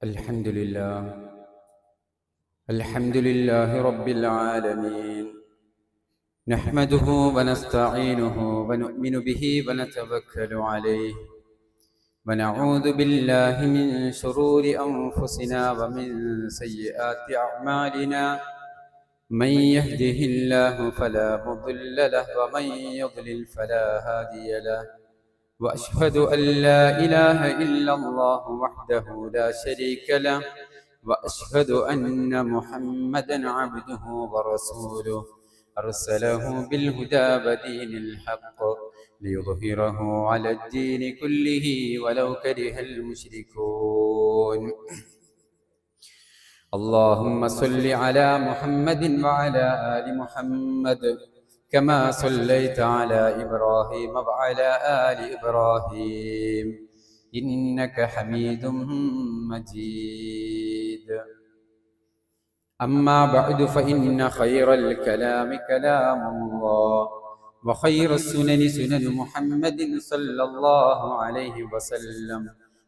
الحمد لله الحمد لله رب العالمين. نحمده ونستعينه ونؤمن به ونتوكل عليه، ونعوذ بالله من شرور أنفسنا ومن سيئات أعمالنا. من يهده الله فلا مضل له ومن يضلل فلا هادي له، وأشهد أن لا إله إلا الله وحده لا شريك له، وأشهد أن محمدا عبده ورسوله أرسله بالهدى ودين الحق ليظهره على الدين كله ولو كره المشركون. اللهم صل على محمد وعلى آل محمد كما صليت على إبراهيم وعلى آل إبراهيم إنك حميد مجيد. أما بعد فإن خير الكلام كلام الله، وخير السنن سنن محمد صلى الله عليه وسلم،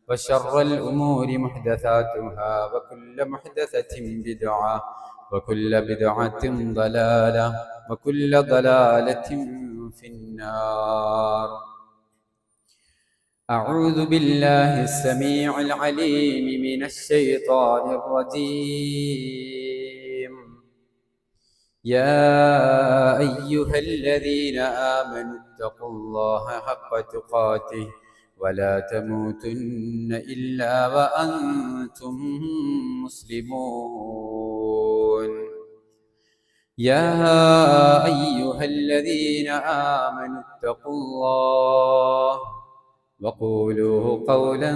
وشر الأمور محدثاتها، وكل محدثة بدعة، وكل بدعة ضلالة، وكل ضلالة في النار. أعوذ بالله السميع العليم من الشيطان الرجيم. يا أيها الذين آمنوا اتقوا الله حق تقاته ولا تموتن إلا وأنتم مسلمون. يا أيها الذين آمنوا اتقوا الله وقولوا قولا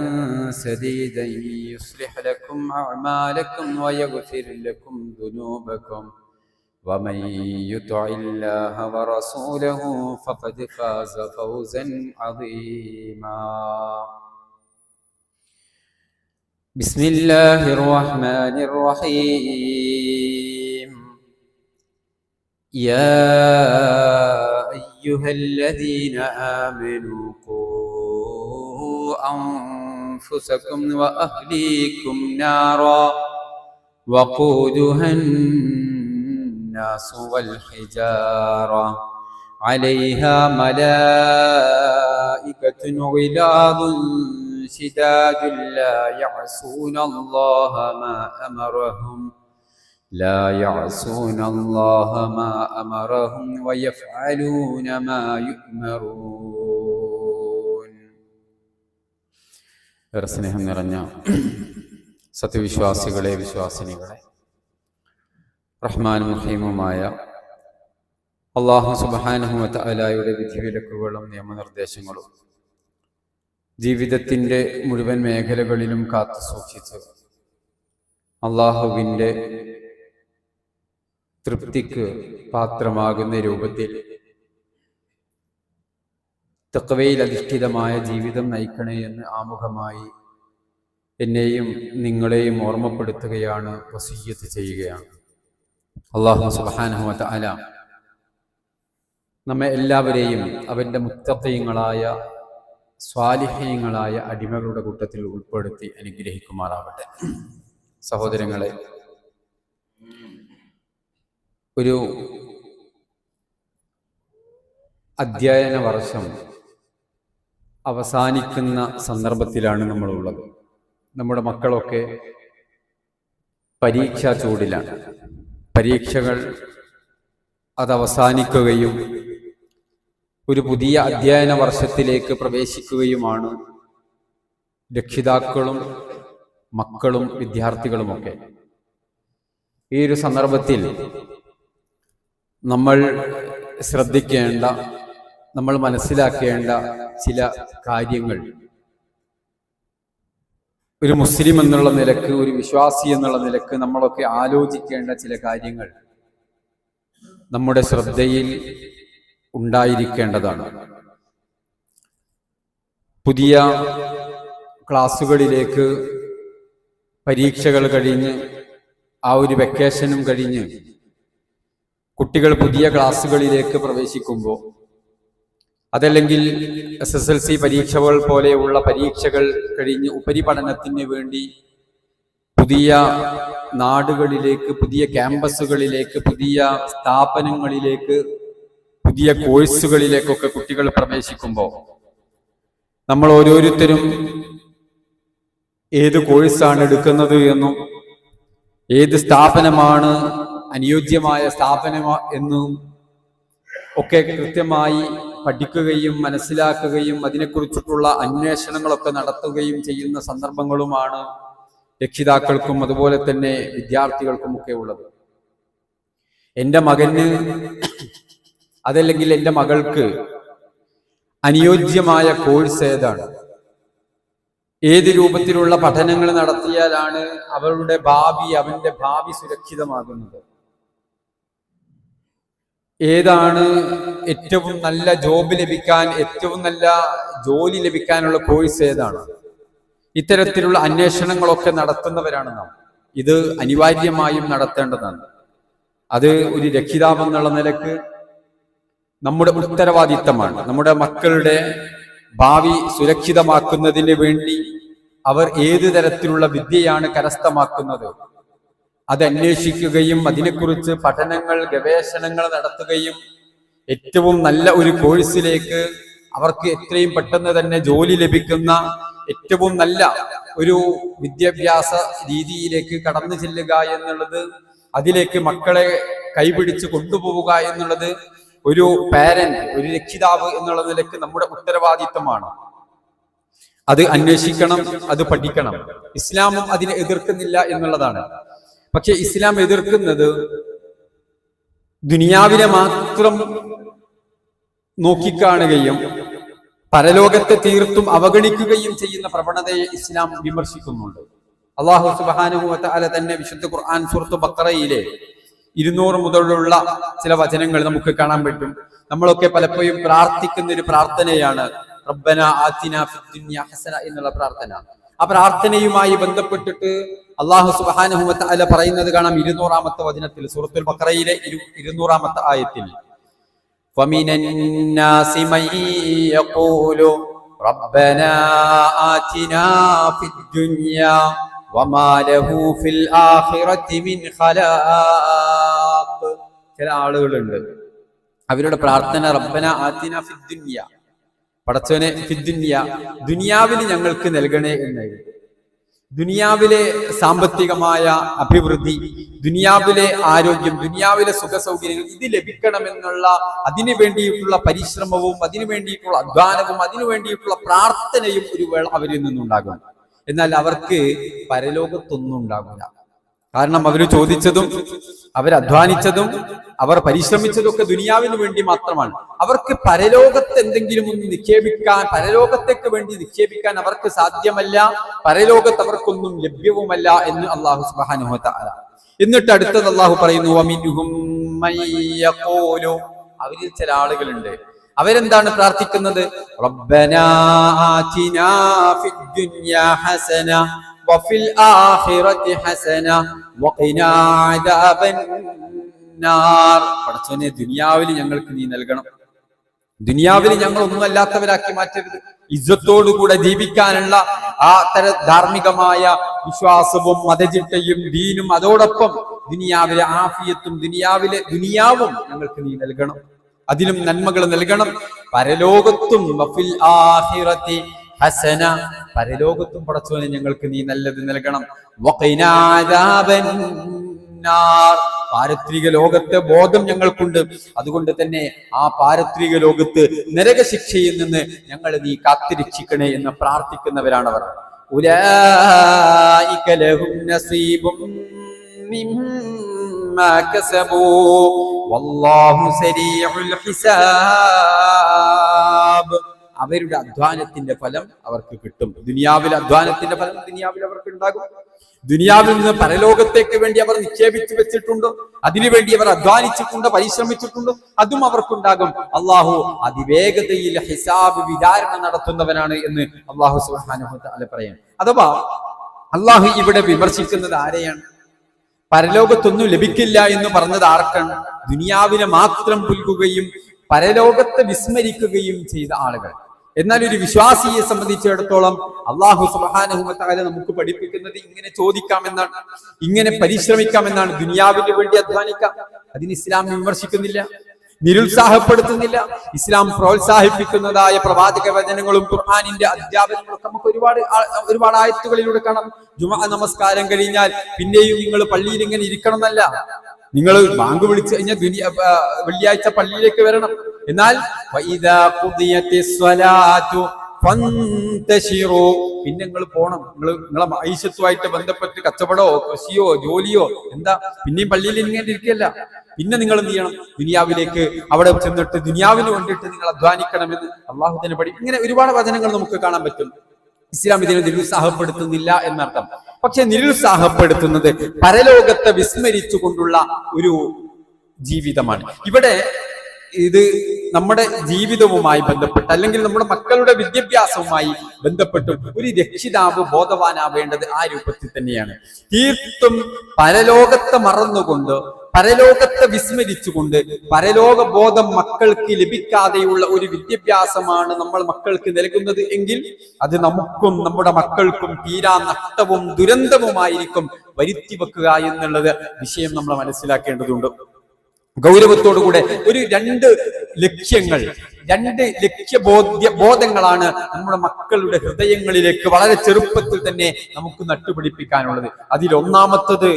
سديدا يصلح لكم أعمالكم ويغفر لكم ذنوبكم، ومن يطع الله ورسوله فقد فاز فوزا عظيما. بسم الله الرحمن الرحيم. يا أيها الذين آمنوا قوا أنفسكم وأهليكم نارا وقودها الناس والحجارة عليها ملائكة غلاظ شداد لا يعصون الله ما أمرهم ويفعلون ما يؤمرون. സ്നേഹം നിറഞ്ഞ സത്യവിശ്വാസികളെ, വിശ്വാസിനികളെ, റഹ്മാനും റഹീമുമായ അല്ലാഹു സുബ്ഹാനഹു വ തആലയുടെ വിധിവിലക്കുകളും നിയമനിർദ്ദേശങ്ങളും ജീവിതത്തിൻ്റെ മുഴുവൻ മേഖലകളിലും കാത്തു സൂക്ഷിച്ച് അള്ളാഹുവിൻ്റെ തൃപ്തിക്ക് പാത്രമാകുന്ന രൂപത്തിൽ തഖ്വയിൽ അധിഷ്ഠിതമായ ജീവിതം നയിക്കണേ എന്ന് ആമുഖമായി എന്നെയും നിങ്ങളെയും ഓർമ്മപ്പെടുത്തുകയാണ്, വസിയ്യത്ത് ചെയ്യുകയാണ്. അല്ലാഹു സുബ്ഹാനഹു വ തആല നമ്മെ എല്ലാവരെയും അവൻ്റെ മുത്തഖീങ്ങളായ സ്വാലിഹീങ്ങളായ അടിമകളുടെ കൂട്ടത്തിൽ ഉൾപ്പെടുത്തി അനുഗ്രഹിക്കുമാറാവട്ടെ. സഹോദരങ്ങളെ, ഒരു അധ്യയന വർഷം അവസാനിക്കുന്ന സന്ദർഭത്തിലാണ് നമ്മളുള്ളത്. നമ്മുടെ മക്കളൊക്കെ പരീക്ഷാ ചൂടിലാണ്. പരീക്ഷകൾ അതവസാനിക്കുകയും ഒരു പുതിയ അധ്യയന വർഷത്തിലേക്ക് പ്രവേശിക്കുകയുമാണ് രക്ഷിതാക്കളും മക്കളും വിദ്യാർത്ഥികളുമൊക്കെ. ഈ ഒരു സന്ദർഭത്തിൽ നമ്മൾ ശ്രദ്ധിക്കേണ്ട, നമ്മൾ മനസ്സിലാക്കേണ്ട ചില കാര്യങ്ങൾ, ഒരു മുസ്ലിം എന്നുള്ള നിലക്ക്, ഒരു വിശ്വാസി എന്നുള്ള നിലക്ക് നമ്മളൊക്കെ ആലോചിക്കേണ്ട ചില കാര്യങ്ങൾ നമ്മുടെ ശ്രദ്ധയിൽ ഉണ്ടായിരിക്കേണ്ടതാണ്. പുതിയ ക്ലാസ്സുകളിലേക്ക് പരീക്ഷകൾ കഴിഞ്ഞ് ആ ഒരു വെക്കേഷനും കഴിഞ്ഞ് കുട്ടികൾ പുതിയ ക്ലാസ്സുകളിലേക്ക് പ്രവേശിക്കുമ്പോൾ, അതല്ലെങ്കിൽ SSLC പരീക്ഷകൾ പോലെയുള്ള പരീക്ഷകൾ കഴിഞ്ഞ് ഉപരിപഠനത്തിന് വേണ്ടി പുതിയ നാടുകളിലേക്ക്, പുതിയ ക്യാമ്പസുകളിലേക്ക്, പുതിയ സ്ഥാപനങ്ങളിലേക്ക്, പുതിയ കോഴ്സുകളിലേക്കൊക്കെ കുട്ടികൾ പ്രവേശിക്കുമ്പോൾ നമ്മൾ ഓരോരുത്തരും ഏത് കോഴ്സാണ് എടുക്കുന്നത് എന്നും ഏത് സ്ഥാപനമാണ് അനുയോജ്യമായ സ്ഥാപനം എന്നും ഒക്കെ കൃത്യമായി പഠിക്കുകയും മനസ്സിലാക്കുകയും അതിനെക്കുറിച്ചിട്ടുള്ള അന്വേഷണങ്ങളൊക്കെ നടത്തുകയും ചെയ്യുന്ന സന്ദർഭങ്ങളുമാണ് രക്ഷിതാക്കൾക്കും അതുപോലെ തന്നെ വിദ്യാർത്ഥികൾക്കും ഒക്കെ ഉള്ളത്. എൻ്റെ മകന് അതല്ലെങ്കിൽ എൻ്റെ മകൾക്ക് അനുയോജ്യമായ കോഴ്സ് ഏതാണ്, ഏത് രൂപത്തിലുള്ള പഠനങ്ങൾ നടത്തിയാലാണ് അവരുടെ അവന്റെ ഭാവി സുരക്ഷിതമാകുന്നത്, ഏതാണ് ഏറ്റവും നല്ല ജോബ് ലഭിക്കാൻ, ഏറ്റവും നല്ല ജോലി ലഭിക്കാനുള്ള കോഴ്സ് ഏതാണ്, ഇത്തരത്തിലുള്ള അന്വേഷണങ്ങളൊക്കെ നടത്തുന്നവരാണ് നാം. ഇത് അനിവാര്യമായും നടത്തേണ്ടതാണ്. അത് ഒരു രക്ഷിതാവെന്നുള്ള നിലക്ക് നമ്മുടെ ഉത്തരവാദിത്തമാണ്. നമ്മുടെ മക്കളുടെ ഭാവി സുരക്ഷിതമാക്കുന്നതിന് വേണ്ടി അവർ ഏതു തരത്തിലുള്ള വിദ്യയാണ് കരസ്ഥമാക്കുന്നത് അത് അന്വേഷിക്കുകയും അതിനെക്കുറിച്ച് പഠനങ്ങൾ, ഗവേഷണങ്ങൾ നടത്തുകയും ഏറ്റവും നല്ല ഒരു കോഴ്സിലേക്ക് അവർക്ക് എത്രയും പെട്ടെന്ന് തന്നെ ജോലി ലഭിക്കുന്ന ഏറ്റവും നല്ല ഒരു വിദ്യാഭ്യാസ രീതിയിലേക്ക് കടന്നു ചെല്ലുക എന്നുള്ളത്, അതിലേക്ക് മക്കളെ കൈപിടിച്ച് കൊണ്ടുപോവുക എന്നുള്ളത് ഒരു പാരന്റ്, ഒരു രക്ഷിതാവ് എന്നുള്ള നിലയ്ക്ക് നമ്മുടെ ഉത്തരവാദിത്തമാണ്. അത് അന്വേഷിക്കണം, അത് പഠിക്കണം. ഇസ്ലാമും അതിനെ എതിർക്കുന്നില്ല എന്നുള്ളതാണ്. പക്ഷെ ഇസ്ലാം എതിർക്കുന്നത് ദുനിയാവിനെ മാത്രം നോക്കിക്കാണുകയും പരലോകത്തെ തീർത്തും അവഗണിക്കുകയും ചെയ്യുന്ന പ്രവണതയെ ഇസ്ലാം വിമർശിക്കുന്നുണ്ട്. അല്ലാഹു സുബ്ഹാനഹു വ തആല തന്നെ വിശുദ്ധ ഖുർആൻ സൂറത്ത് ബഖറയിലെ 200 മുതലുള്ള ചില വചനങ്ങൾ നമുക്ക് കാണാൻ പറ്റും. നമ്മളൊക്കെ പലപ്പോഴും പ്രാർത്ഥിക്കുന്ന ഒരു പ്രാർത്ഥനയാണ് റബ്ബന ആതിനാ ഫിദ്ദുനിയ ഹസന എന്നുള്ള പ്രാർത്ഥന. ആ പ്രാർത്ഥനയുമായി ബന്ധപ്പെട്ടിട്ട് അല്ലാഹു സുബ്ഹാനഹു വ തആല പറയുന്നത് കാണാം 200-ാമത്തെ വചനത്തിൽ, സൂറത്തുൽ ബഖറയിലെ 200-ാമത്തെ ആയത്തിൽ, ഫമിനൻ നാസി മൻ യഖൂലു റബ്ബനാ ആതിനാ ഫിദ്ദുനിയ വമാ ലഹു ഫിൽ ആഖിറതി മിൻ ഖലാഖ്. ചില ആളുകളുണ്ട്, അവരുടെ പ്രാർത്ഥന റബ്ബന ആതിന ഫിദ്ദുനിയ, പടച്ചവനെ ഫിദ്ദുനിയ, ദുനിയാവിൽ ഞങ്ങൾക്ക് നൽകണേ എന്നായി. ദുനിയാവിലെ സാമ്പത്തികമായ അഭിവൃദ്ധി, ദുനിയാവിലെ ആരോഗ്യം, ദുനിയാവിലെ സുഖ സൗകര്യങ്ങൾ ഇത് ലഭിക്കണമെന്നുള്ള അതിനു വേണ്ടിയിട്ടുള്ള പരിശ്രമവും അതിനു വേണ്ടിയിട്ടുള്ള അധ്വാനവും അതിനു വേണ്ടിയിട്ടുള്ള പ്രാർത്ഥനയും ഒരു വേള അവരിൽ നിന്നുണ്ടാകും. എന്നാൽ അവർക്ക് പരലോകത്തൊന്നും ഉണ്ടാകില്ല. കാരണം അവർ ചോദിച്ചതും അവരധ്വാനിച്ചതും അവർ പരിശ്രമിച്ചതൊക്കെ ദുനിയാവിന് വേണ്ടി മാത്രമാണ്. അവർക്ക് പരലോകത്ത് എന്തെങ്കിലും ഒന്ന് നിക്ഷേപിക്കാൻ, പരലോകത്തേക്ക് വേണ്ടി നിക്ഷേപിക്കാൻ അവർക്ക് സാധ്യമല്ല. പരലോകത്ത് അവർക്കൊന്നും ലഭ്യവുമല്ല എന്ന് അല്ലാഹു സുബ്ഹാനഹു വ തആല. എന്നിട്ട് അടുത്തത് അല്ലാഹു പറയുന്നു, വമിൻഹും മൻ യഖൂലു, അവരിൽ ചില ആളുകളുണ്ട്, അവരെന്താണ് പ്രാർത്ഥിക്കുന്നത്, റബ്ബനാ ആതിനാ ഫിദ്ദുനിയ ഹസന വഫിൽ ആഖിറതി ഹസന വഖിനാ അദാബന്നാർ. പടച്ചോനെ ദുനിയാവിൽ ഞങ്ങൾക്ക് നീ നൽകണം, ദുനിയാവിൽ ഞങ്ങൾ ഒന്നുമല്ലാത്തവരാക്കി മാറ്റരുത്. ഇജ്ജത്തോടുകൂടെ ജീവിക്കാനുള്ള ആ ധാർമ്മികമായ വിശ്വാസവും മതചിട്ടയും ദീനും അതോടൊപ്പം ദുനിയാവിലെ ആഫിയത്തും ദുനിയാവും ഞങ്ങൾക്ക് നീ നൽകണം, അതിലും നന്മകൾ നൽകണം. പരലോകത്തും വഫിൽ ആഖിറതി ഹസന, പരലോകത്തും പടച്ചോനെ ഞങ്ങൾക്ക് നീ നല്ലത് നൽകണം. വഖിനാ അദാബന്നാർ, പാരത്രിക ലോകത്തെ ബോധം ഞങ്ങൾക്കുണ്ട്, അതുകൊണ്ട് തന്നെ ആ പാരത്രിക ലോകത്ത് നരകശിക്ഷയിൽ നിന്ന് ഞങ്ങൾ നീ കാത്തിരക്ഷിക്കണേ എന്ന് പ്രാർത്ഥിക്കുന്നവരാണവർ. ഉലൈക ലഹും നസീബും മിമ്മാ കസബൂ വല്ലാഹു സരീഉൽ ഹിസാബ്. അവരുടെ അധ്വാനത്തിന്റെ ഫലം അവർക്ക് കിട്ടും. ദുനിയാവിലെ അധ്വാനത്തിന്റെ ഫലം ദുനിയാവിൽ അവർക്ക് ഉണ്ടാകും. ദുനിയാവിൽ നിന്ന് പരലോകത്തേക്ക് വേണ്ടി അവർ നിക്ഷേപിച്ചു വെച്ചിട്ടുണ്ടോ, അതിനുവേണ്ടി അവർ അധ്വാനിച്ചിട്ടുണ്ടോ, പരിശ്രമിച്ചിട്ടുണ്ടോ, അതും അവർക്കുണ്ടാകും. അള്ളാഹു അതിവേഗതയിൽ ഹിസാബ് വിചാരണ നടത്തുന്നവനാണ് എന്ന് അള്ളാഹു സുബ്ഹാനഹു വ തആല പറയാൻ. അഥവാ അള്ളാഹു ഇവിടെ വിമർശിക്കുന്നത് ആരെയാണ്? പരലോകത്തൊന്നും ലഭിക്കില്ല എന്ന് പറഞ്ഞത് ആർക്കാണ്? ദുനിയാവിനെ മാത്രം പുൽകുകയും പരലോകത്തെ വിസ്മരിക്കുകയും ചെയ്ത ആളുകൾ. എന്നാൽ ഒരു വിശ്വാസിയെ സംബന്ധിച്ചിടത്തോളം അല്ലാഹു സുബ്ഹാനഹു വ തആല നമുക്ക് പഠിപ്പിക്കുന്നത് ഇങ്ങനെ ചോദിക്കാമെന്നാണ്, ഇങ്ങനെ പരിശ്രമിക്കാമെന്നാണ്. ദുനിയാവിന് വേണ്ടി അധ്വാനിക്കാം, അതിന് ഇസ്ലാം വിമർശിക്കുന്നില്ല, നിരുത്സാഹപ്പെടുത്തുന്നില്ല. ഇസ്ലാം പ്രോത്സാഹിപ്പിക്കുന്നതായ പ്രവാചക വചനങ്ങളും ഖുർആനിന്റെ അധ്യാപനങ്ങളും നമുക്ക് ഒരുപാട് ആയത്തുകളിലൂടെ കാണാം. ജുമുഅ നമസ്കാരം കഴിഞ്ഞാൽ പിന്നെയും നിങ്ങൾ പള്ളിയിൽ ഇങ്ങനെ ഇരിക്കണം എന്നല്ല, നിങ്ങൾ ബാങ്ക് വിളിച്ചു കഴിഞ്ഞാൽ വെള്ളിയാഴ്ച പള്ളിയിലേക്ക് വരണം. എന്നാൽ പിന്നെ നിങ്ങൾ പോണം, നിങ്ങളെ മൈശത്വമായിട്ട് ബന്ധപ്പെട്ട് കച്ചവടമോ കൃഷിയോ ജോലിയോ എന്താ പിന്നെയും പള്ളിയിൽ ഇങ്ങനെ ഇരിക്കുകയല്ല. പിന്നെ നിങ്ങൾ എന്ത് ചെയ്യണം? ദുനിയാവിലേക്ക് അവിടെ ചെന്നിട്ട് ദുനിയാവിന് വേണ്ടിയിട്ട് നിങ്ങൾ അധ്വാനിക്കണമെന്ന് അള്ളാഹു തന്നെ പഠിക്കും. ഇങ്ങനെ ഒരുപാട് വചനങ്ങൾ നമുക്ക് കാണാൻ പറ്റും. ഇസ്ലാം ഇതിനെ നിരുത്സാഹപ്പെടുത്തുന്നില്ല എന്നർത്ഥം. പക്ഷെ നിരുത്സാഹപ്പെടുത്തുന്നത് പരലോകത്തെ വിസ്മരിച്ചുകൊണ്ടുള്ള ഒരു ജീവിതമാണ്. ഇവിടെ ഇത് നമ്മുടെ ജീവിതവുമായി ബന്ധപ്പെട്ട് അല്ലെങ്കിൽ നമ്മുടെ മക്കളുടെ വിദ്യാഭ്യാസവുമായി ബന്ധപ്പെട്ടും ഒരു രക്ഷിതാവ് ബോധവാനാവേണ്ടത് ആ രൂപത്തിൽ തന്നെയാണ്. തീർത്തും പരലോകത്തെ മറന്നുകൊണ്ട്, പരലോകത്തെ വിസ്മരിച്ചുകൊണ്ട്, പരലോക ബോധം മക്കൾക്ക് ലഭിക്കാതെയുള്ള ഒരു വിദ്യാഭ്യാസമാണ് നമ്മൾ മക്കൾക്ക് നൽകുന്നത് എങ്കിൽ അത് നമുക്കും നമ്മുടെ മക്കൾക്കും തീരാ നഷ്ടവും ദുരന്തവുമായിരിക്കും വരുത്തി വെക്കുക എന്നുള്ളത് വിഷയം നമ്മൾ മനസ്സിലാക്കേണ്ടതുണ്ട്. ഗൗരവത്തോടുകൂടെ ഒരു രണ്ട് ലക്ഷ്യബോധങ്ങളാണ് നമ്മുടെ മക്കളുടെ ഹൃദയങ്ങളിലേക്ക് വളരെ ചെറുപ്പത്തിൽ തന്നെ നമുക്ക് നട്ടുപിടിപ്പിക്കാനുള്ളത്. അതിലൊന്നാമത്തത്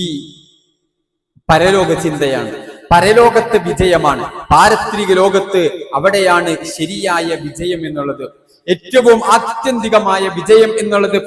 ഈ പരലോക ചിന്തയാണ്, പരലോകത്തെ വിജയമാണ്. പാരത്രിക ലോകത്ത് അവിടെയാണ് ശരിയായ വിജയം എന്നുള്ളത്, ഏറ്റവും ആത്യന്തികമായ വിജയം എന്നുള്ളത്.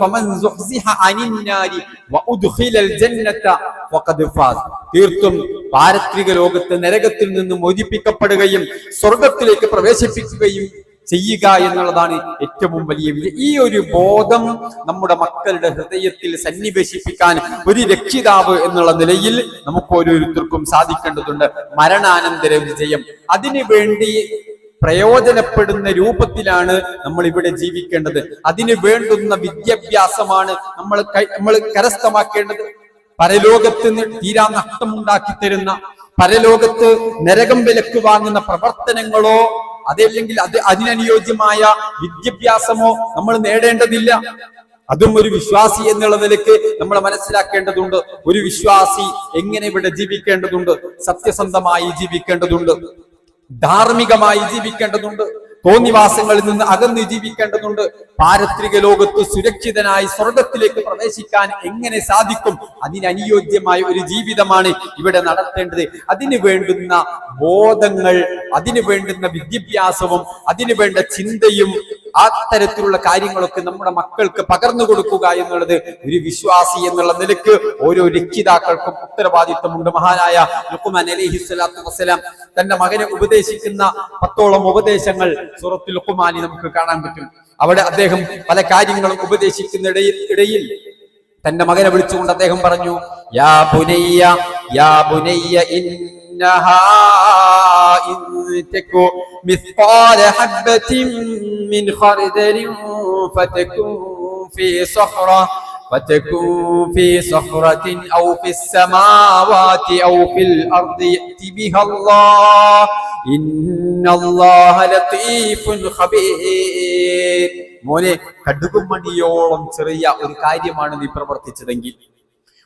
തീർത്തും പാരത്രിക ലോകത്ത് നരകത്തിൽ നിന്ന് മോചിപ്പിക്കപ്പെടുകയും സ്വർഗത്തിലേക്ക് പ്രവേശിപ്പിക്കുകയും ചെയ്യുക എന്നുള്ളതാണ് ഏറ്റവും വലിയ വിജയം. ഈ ഒരു ബോധം നമ്മുടെ മക്കളുടെ ഹൃദയത്തിൽ സന്നിവേശിപ്പിക്കാൻ ഒരു രക്ഷിതാവ് എന്നുള്ള നിലയിൽ നമുക്ക് ഓരോരുത്തർക്കും സാധിക്കേണ്ടതുണ്ട്. മരണാനന്തര വിജയം, അതിനു വേണ്ടി പ്രയോജനപ്പെടുന്ന രൂപത്തിലാണ് നമ്മൾ ഇവിടെ ജീവിക്കേണ്ടത്. അതിന് വേണ്ടുന്ന വിദ്യാഭ്യാസമാണ് നമ്മൾ കരസ്ഥമാക്കേണ്ടത്. പരലോകത്തിന് തീരാ നഷ്ടമുണ്ടാക്കി തരുന്ന, പരലോകത്ത് നരകം വിലക്ക് വാങ്ങുന്ന പ്രവർത്തനങ്ങളോ അതല്ലെങ്കിൽ അതിനനുയോജ്യമായ വിദ്യാഭ്യാസമോ നമ്മൾ നേടേണ്ടതില്ല. അതും ഒരു വിശ്വാസി എന്നുള്ള നിലയ്ക്ക് നമ്മൾ മനസ്സിലാക്കേണ്ടതുണ്ട്. ഒരു വിശ്വാസി എങ്ങനെ ഇവിടെ ജീവിക്കേണ്ടതുണ്ട്? സത്യസന്ധമായി ജീവിക്കേണ്ടതുണ്ട്, ധാർമ്മികമായി ജീവിക്കേണ്ടതുണ്ട്, തോന്നിവാസങ്ങളിൽ നിന്ന് അകന്ന് ജീവിക്കേണ്ടതുണ്ട്. പാരത്രിക ലോകത്ത് സുരക്ഷിതനായി സ്വർഗത്തിലേക്ക് പ്രവേശിക്കാൻ എങ്ങനെ സാധിക്കും? അതിനനുയോജ്യമായ ഒരു ജീവിതമാണ് ഇവിടെ നടത്തേണ്ടത്. അതിനു വേണ്ടുന്ന ബോധങ്ങൾ, അതിനു വേണ്ടുന്ന വിദ്യാഭ്യാസവും അതിനു വേണ്ട ചിന്തയും അത്തരത്തിലുള്ള കാര്യങ്ങളൊക്കെ നമ്മുടെ മക്കൾക്ക് പകർന്നു കൊടുക്കുക എന്നുള്ളത് ഒരു വിശ്വാസി എന്നുള്ള നിലയ്ക്ക് ഓരോ രക്ഷിതാക്കൾക്കും ഉത്തരവാദിത്വമുണ്ട്. മഹാനായ ലുഖ്മാൻ അലൈഹിസ്സലാത്തു വസ്സലാം തന്റെ മകനെ ഉപദേശിക്കുന്ന 10ഓളം ഉപദേശങ്ങൾ സൂറത്തുൽ ലുഖ്മാനിൽ നമുക്ക് കാണാൻ പറ്റും. അവിടെ അദ്ദേഹം പല കാര്യങ്ങളും ഉപദേശിക്കുന്ന ഇടയിൽ തന്റെ മകനെ വിളിച്ചുകൊണ്ട് അദ്ദേഹം പറഞ്ഞു, യാ ബുനയ്യ യാ ബുനയ്യ ഇന്നഹാ ഇൻതകു മിസ്ഖാല ഹബ്ബത്തിൻ മിൻ ഖർദലിൻ ഫതകുൻ ഫീ صخرة أو في السماوات أو في الأرض يأتي بها الله إن الله لطيف خبير. മോനെ, കടുകുമണിയോളം ചെറിയ ഒരു കാര്യമാണ് നീ പ്രവർത്തിച്ചതെങ്കിൽ,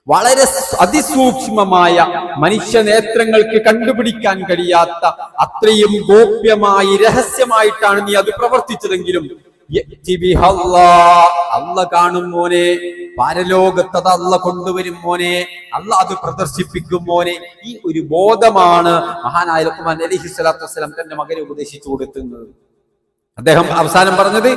വളരെ അതിസൂക്ഷ്മമായ മനുഷ്യ നേത്രങ്ങൾക്ക് കണ്ടുപിടിക്കാൻ കഴിയാത്ത അത്രയും ഗോപ്യമായി രഹസ്യമായിട്ടാണ് നീ അത് പ്രവർത്തിച്ചതെങ്കിലും അല്ല കാണും മോനെ, പരലോകത്തത് അല്ല കൊണ്ടുവരും മോനെ, അല്ല അത് പ്രദർശിപ്പിക്കും മോനെ. ഈ ഒരു ബോധമാണ് മഹാനായ ലുഖ്മാൻ അലൈഹിസ്സലാത്തു വസ്സലാം തന്റെ മകനെ ഉപദേശിച്ചു കൊടുക്കുന്നത്. അദ്ദേഹം അവസാനം പറഞ്ഞത്